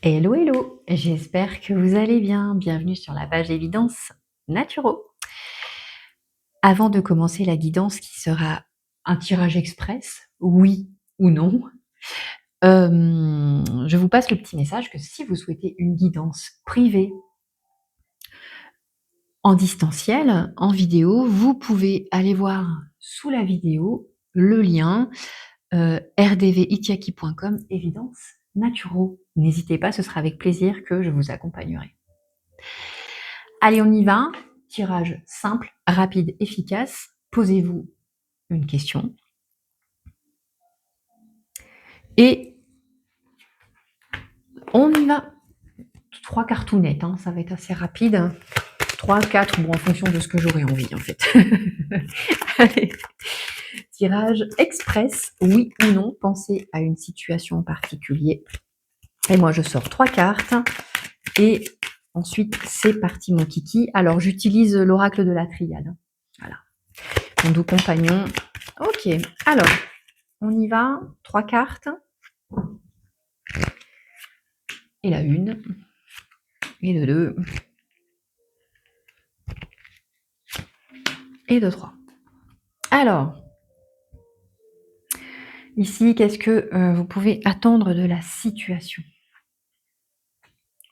Hello, hello, j'espère que vous allez bien. Bienvenue sur la page Évidence Naturo. Avant de commencer la guidance qui sera un tirage express, oui ou non, je vous passe le petit message que si vous souhaitez une guidance privée en distanciel, en vidéo, vous pouvez aller voir sous la vidéo le lien rdvitiaki.com Évidence Naturo. N'hésitez pas, ce sera avec plaisir que je vous accompagnerai. Allez, on y va. Tirage simple, rapide, efficace. Posez-vous une question. Et on y va. 3 cartounettes, hein, ça va être assez rapide. 3, 4, bon, en fonction de ce que j'aurai envie, en fait. Allez. Tirage express, oui ou non. Pensez à une situation en particulier. Et moi, je sors 3 cartes. Et ensuite, c'est parti, mon kiki. Alors, j'utilise l'oracle de la triade. Voilà. Mon doux compagnon. Ok, alors, on y va. 3 cartes. Et la 1. Et le 2. Et le 3. Alors, ici, qu'est-ce que vous pouvez attendre de la situation?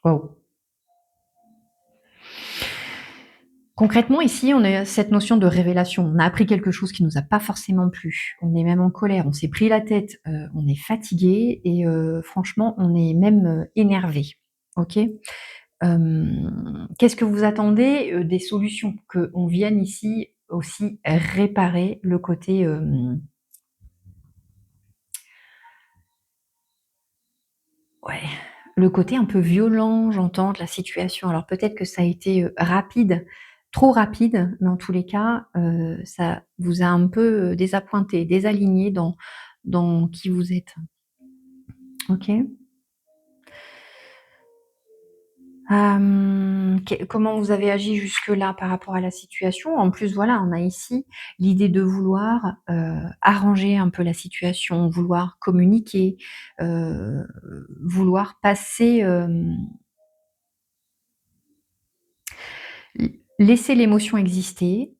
Wow. Concrètement, ici, on a cette notion de révélation. On a appris quelque chose qui nous a pas forcément plu. On est même en colère, on s'est pris la tête, on est fatigué et franchement, on est même énervé. Ok. Qu'est-ce que vous attendez? Des solutions, qu'on vienne ici aussi réparer le côté ouais, le côté un peu violent, j'entends, de la situation. Alors peut-être que ça a été rapide, trop rapide, mais en tous les cas, ça vous a un peu désappointé, désaligné dans qui vous êtes. Ok. Comment vous avez agi jusque-là par rapport à la situation? En plus, voilà, on a ici l'idée de vouloir arranger un peu la situation, vouloir communiquer, euh, vouloir passer, laisser l'émotion exister.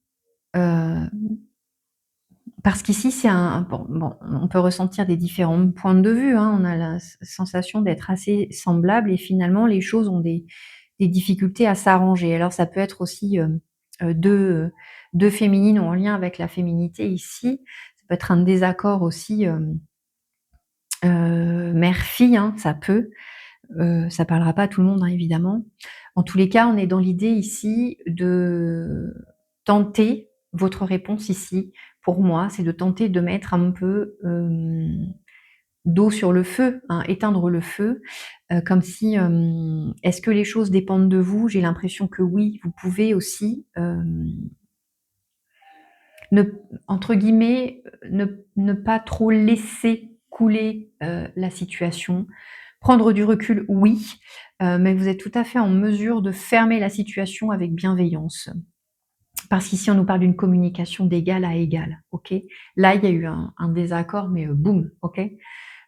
Parce qu'ici, c'est bon, on peut ressentir des différents points de vue, hein. On a la sensation d'être assez semblables et finalement, les choses ont des difficultés à s'arranger. Alors, ça peut être aussi 2 féminines en lien avec la féminité ici. Ça peut être un désaccord aussi mère-fille, hein, ça peut. Ça parlera pas à tout le monde, hein, évidemment. En tous les cas, on est dans l'idée ici de tenter votre réponse ici, pour moi, c'est de tenter de mettre un peu d'eau sur le feu, hein, éteindre le feu, comme si est-ce que les choses dépendent de vous? J'ai l'impression que oui, vous pouvez aussi ne, entre guillemets, ne pas trop laisser couler la situation. Prendre du recul, oui, mais vous êtes tout à fait en mesure de fermer la situation avec bienveillance. Parce qu'ici, on nous parle d'une communication d'égal à égal, ok? Là, il y a eu un désaccord, mais boum, ok?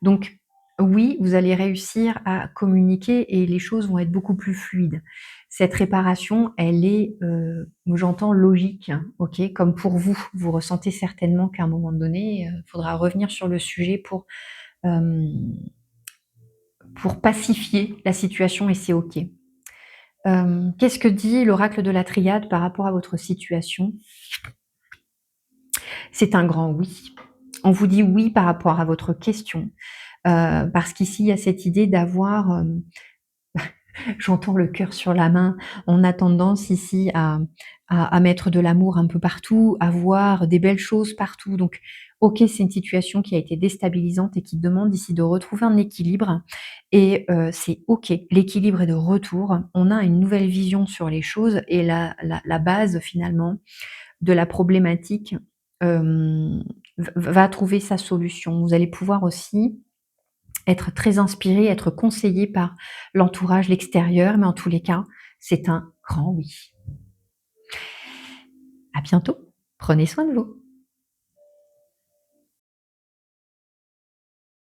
Donc, oui, vous allez réussir à communiquer et les choses vont être beaucoup plus fluides. Cette réparation, elle est, j'entends logique, hein, ok? Comme pour vous, vous ressentez certainement qu'à un moment donné, il faudra revenir sur le sujet pour pacifier la situation et c'est ok. Qu'est-ce que dit l'oracle de la triade par rapport à votre situation? C'est un grand oui. On vous dit oui par rapport à votre question, parce qu'ici, il y a cette idée d'avoir, j'entends le cœur sur la main. On a tendance ici à mettre de l'amour un peu partout, à voir des belles choses partout. Donc, ok, c'est une situation qui a été déstabilisante et qui demande ici de retrouver un équilibre. Et c'est ok, l'équilibre est de retour. On a une nouvelle vision sur les choses et la base finalement de la problématique va trouver sa solution. Vous allez pouvoir aussi être très inspiré, être conseillé par l'entourage, l'extérieur, mais en tous les cas, c'est un grand oui. À bientôt. Prenez soin de vous.